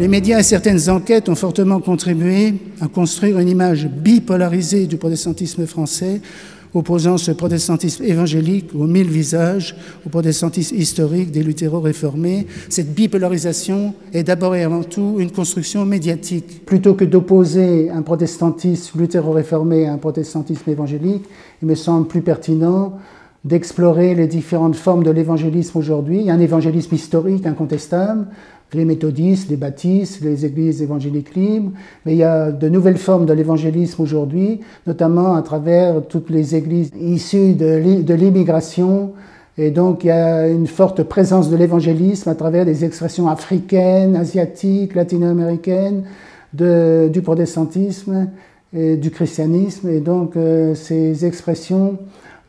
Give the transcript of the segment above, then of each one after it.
Les médias et certaines enquêtes ont fortement contribué à construire une image bipolarisée du protestantisme français, opposant ce protestantisme évangélique aux mille visages, au protestantisme historique des luthéro-réformés. Cette bipolarisation est d'abord et avant tout une construction médiatique. Plutôt que d'opposer un protestantisme luthéro-réformé à un protestantisme évangélique, il me semble plus pertinent d'explorer les différentes formes de l'évangélisme aujourd'hui. Il y a un évangélisme historique incontestable, les méthodistes, les baptistes, les églises évangéliques libres, mais il y a de nouvelles formes de l'évangélisme aujourd'hui, notamment à travers toutes les églises issues de l'immigration, et donc il y a une forte présence de l'évangélisme à travers des expressions africaines, asiatiques, latino-américaines, du protestantisme et du christianisme, et donc ces expressions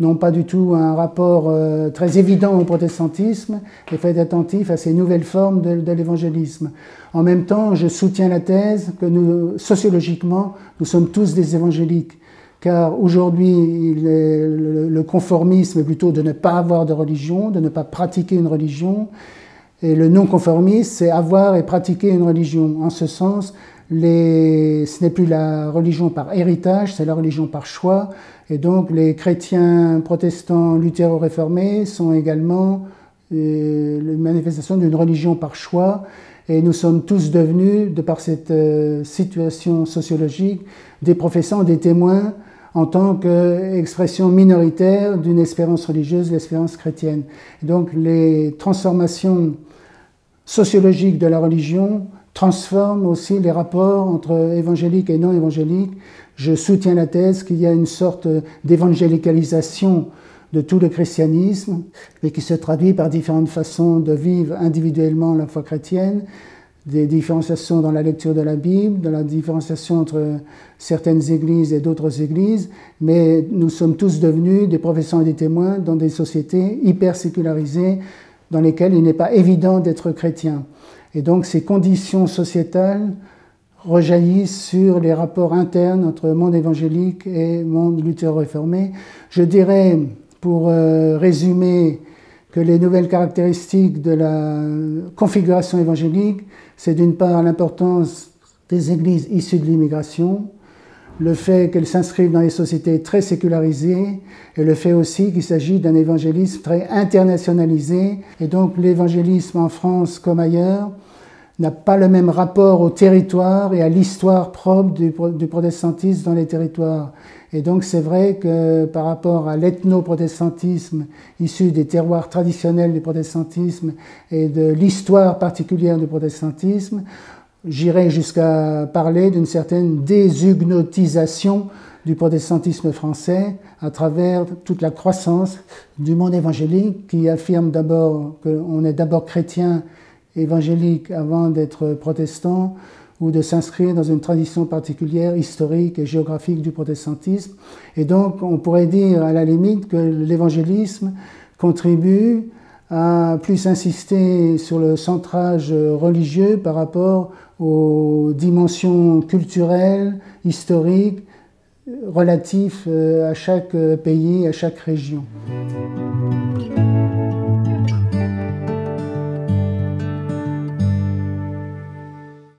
n'ont pas du tout un rapport très évident au protestantisme. Il faut être attentif à ces nouvelles formes de l'évangélisme. En même temps, je soutiens la thèse que sociologiquement, nous sommes tous des évangéliques, car aujourd'hui, le conformisme est plutôt de ne pas avoir de religion, de ne pas pratiquer une religion, et le non-conformisme, c'est avoir et pratiquer une religion. En ce sens, ce n'est plus la religion par héritage, c'est la religion par choix. Et donc les chrétiens protestants luthéro-réformés sont également une manifestation d'une religion par choix. Et nous sommes tous devenus, de par cette situation sociologique, des professants, des témoins en tant qu'expression minoritaire d'une espérance religieuse, l'espérance chrétienne. Et donc les transformations sociologiques de la religion transforme aussi les rapports entre évangéliques et non évangéliques. Je soutiens la thèse qu'il y a une sorte d'évangélicalisation de tout le christianisme, mais qui se traduit par différentes façons de vivre individuellement la foi chrétienne, des différenciations dans la lecture de la Bible, de la différenciation entre certaines églises et d'autres églises, mais nous sommes tous devenus des professeurs et des témoins dans des sociétés hyper sécularisées dans lesquelles il n'est pas évident d'être chrétien. Et donc ces conditions sociétales rejaillissent sur les rapports internes entre monde évangélique et monde luthéro-réformé. Je dirais, pour résumer, que les nouvelles caractéristiques de la configuration évangélique, c'est d'une part l'importance des églises issues de l'immigration, le fait qu'elles s'inscrivent dans des sociétés très sécularisées, et le fait aussi qu'il s'agit d'un évangélisme très internationalisé. Et donc l'évangélisme en France comme ailleurs n'a pas le même rapport au territoire et à l'histoire propre du protestantisme dans les territoires. Et donc c'est vrai que par rapport à l'ethno-protestantisme issu des terroirs traditionnels du protestantisme et de l'histoire particulière du protestantisme, j'irais jusqu'à parler d'une certaine déshugnotisation du protestantisme français à travers toute la croissance du monde évangélique qui affirme d'abord qu'on est d'abord chrétien évangélique avant d'être protestant ou de s'inscrire dans une tradition particulière, historique et géographique du protestantisme. Et donc on pourrait dire à la limite que l'évangélisme contribue à plus insister sur le centrage religieux par rapport aux dimensions culturelles, historiques, relatives à chaque pays, à chaque région.